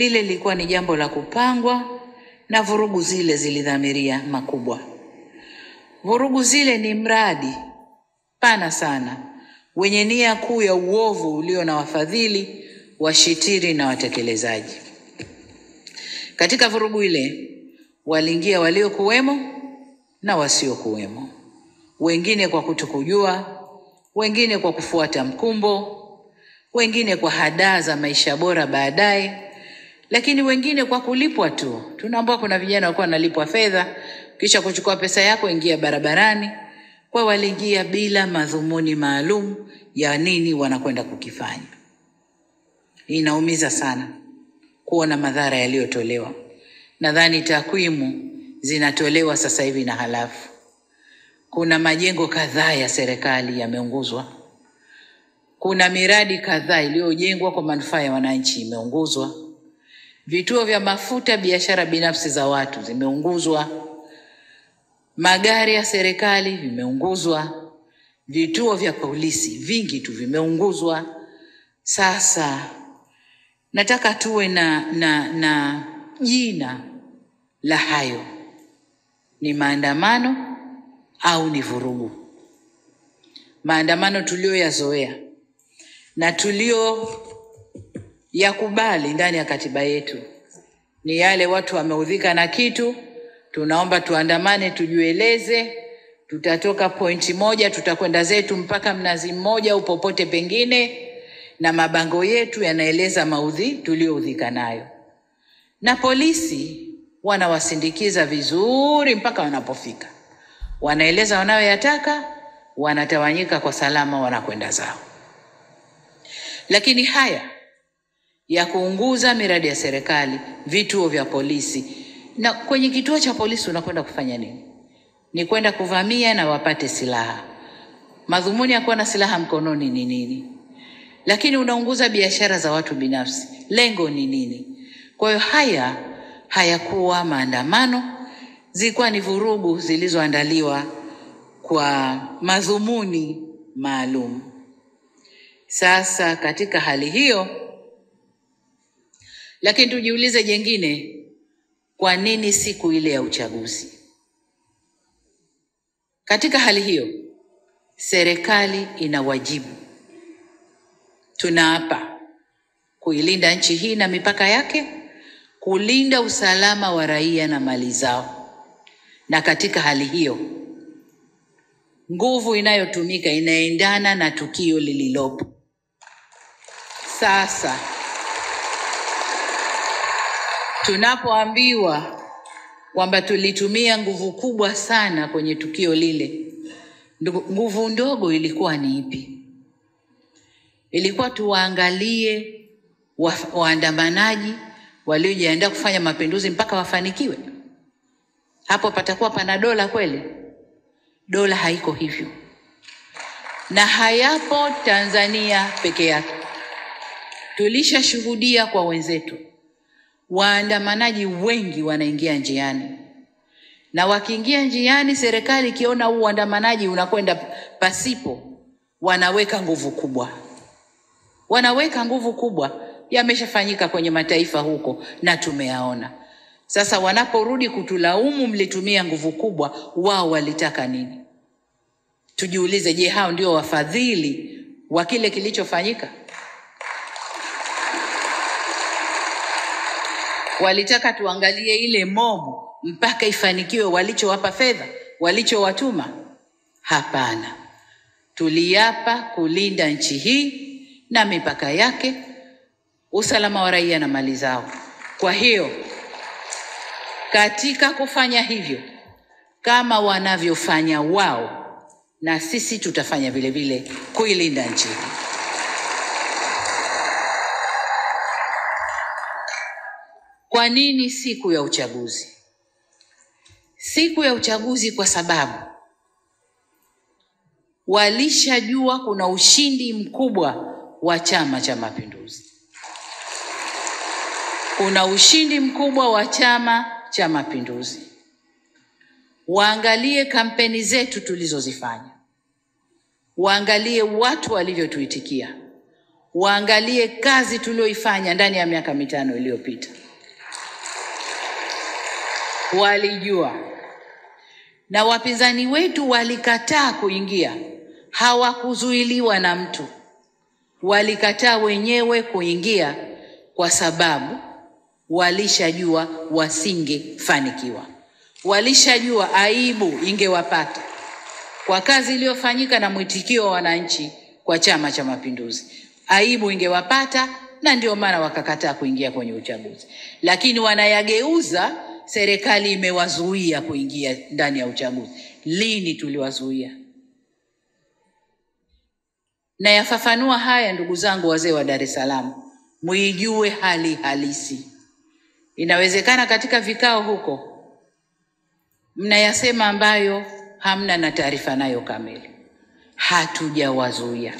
Lile lilikuwa ni jambo la kupangwa na vurugu zile zilidhamiria makubwa. Vurugu zile ni mradi pana sana wenye nia kuu ya uovu ulio na wafadhili, washitiri na watekelezaji. Katika vurugu ile waliingia waliokuwemo na wasiokuwemo, wengine kwa kutokujua, wengine kwa kufuata mkumbo, wengine kwa hadaa za maisha bora baadaye, lakini wengine kwa kulipwa tu. Tunaambiwa kuna vijana walikuwa wanalipwa fedha, kisha kuchukua pesa yako ingia barabarani. Kwa waliingia bila madhumuni maalum ya nini wanakwenda kukifanya. Inaumiza sana kuona madhara yaliyotolewa. Nadhani takwimu zinatolewa sasa hivi na halafu. Kuna majengo kadhaa ya serikali yameunguzwa. Kuna miradi kadhaa iliyojengwa kwa manufaa ya wananchi imeunguzwa. Vituo vya mafuta, biashara binafsi za watu zimeunguzwa. Magari ya serikali vimeunguzwa. Vituo vya polisi vingi tu vimeunguzwa. Sasa nataka tuwe na jina la hayo. Ni maandamano au ni vurugu? Maandamano tulioyazoea na tulio yakubali ndani ya katiba yetu ni yale watu wameudhika na kitu, tunaomba tuandamane, tujueleze, tutatoka pointi moja, tutakwenda zetu mpaka Mnazi Mmoja au popote pengine, na mabango yetu yanaeleza maudhi tulioudhika nayo. Na polisi wanawasindikiza vizuri mpaka wanapofika. Wanaeleza wanayoyataka, wanatawanyika kwa salama, wanakwenda zao. Lakini haya ya kuunguza miradi ya serikali, vituo vya polisi, na kwenye kituo cha polisi unakwenda kufanya nini? Ni kwenda kuvamia na wapate silaha. Madhumuni ya kuwa na silaha mkononi ni nini? Lakini unaunguza biashara za watu binafsi. Lengo ni nini? Kwa hiyo hayakuwa maandamano, zilikuwa ni vurugu zilizoandaliwa kwa madhumuni maalum. Sasa katika hali hiyo, lakini tujiulize jengine, kwa nini siku ile ya uchaguzi? Katika hali hiyo, serikali ina wajibu. Tunaapa kuilinda nchi hii na mipaka yake, kulinda usalama wa raia na mali zao. Na katika hali hiyo, nguvu inayotumika inaendana na tukio lililopo. Sasa tunapoambiwa kwamba tulitumia nguvu kubwa sana kwenye tukio lile, nguvu ndogo ilikuwa ni ipi? Ilikuwa tuwaangalie waandamanaji waliojiandaa kufanya mapinduzi mpaka wafanikiwe? Hapo patakuwa pana dola kweli? Dola haiko hivyo. Na hayapo Tanzania peke yake. Tulishashuhudia kwa wenzetu. Waandamanaji wengi wanaingia njiani. Na wakiingia njiani, serikali ikiona huu uandamanaji unakwenda pasipo, wanaweka nguvu kubwa. Wanaweka nguvu kubwa. Yameshafanyika kwenye mataifa huko na tumeyaona. Sasa wanaporudi kutulaumu mlitumia nguvu kubwa, wao walitaka nini? Tujiulize, je, hao ndio wafadhili wa kile kilichofanyika? Walitaka tuangalie ile mobu mpaka ifanikiwe walichowapa fedha, walichowatuma? Hapana. Tuliapa kulinda nchi hii na mipaka yake, usalama wa raia na mali zao. Kwa hiyo katika kufanya hivyo, kama wanavyofanya wao, na sisi tutafanya vile vile kuilinda nchi hii. Kwa nini siku ya uchaguzi? Siku ya uchaguzi kwa sababu walishajua kuna ushindi mkubwa wa Chama cha Mapinduzi. Kuna ushindi mkubwa wa Chama cha Mapinduzi. Waangalie kampeni zetu tulizozifanya. Waangalie watu walivyotuitikia. waangalie kazi tulioifanya ndani ya miaka 5 iliyopita. Walijua. Na wapinzani wetu walikataa kuingia. Hawakuzuiliwa na mtu. Walikataa wenyewe kuingia kwa sababu walishajua wasingefanikiwa. Walishajua aibu ingewapata kwa kazi iliyofanyika na mwitikio wa wananchi kwa Chama cha Mapinduzi. Aibu ingewapata, na ndio maana wakakataa kuingia kwenye uchaguzi. Lakini wanayageuza, serikali imewazuia kuingia ndani ya uchaguzi. Lini tuliwazuia? Na yafafanua haya, ndugu zangu wazee wa Dar es Salaam, muijue hali halisi. Inawezekana katika vikao huko mnayasema ambayo hamna na taarifa nayo kamili. Hatujawazuia.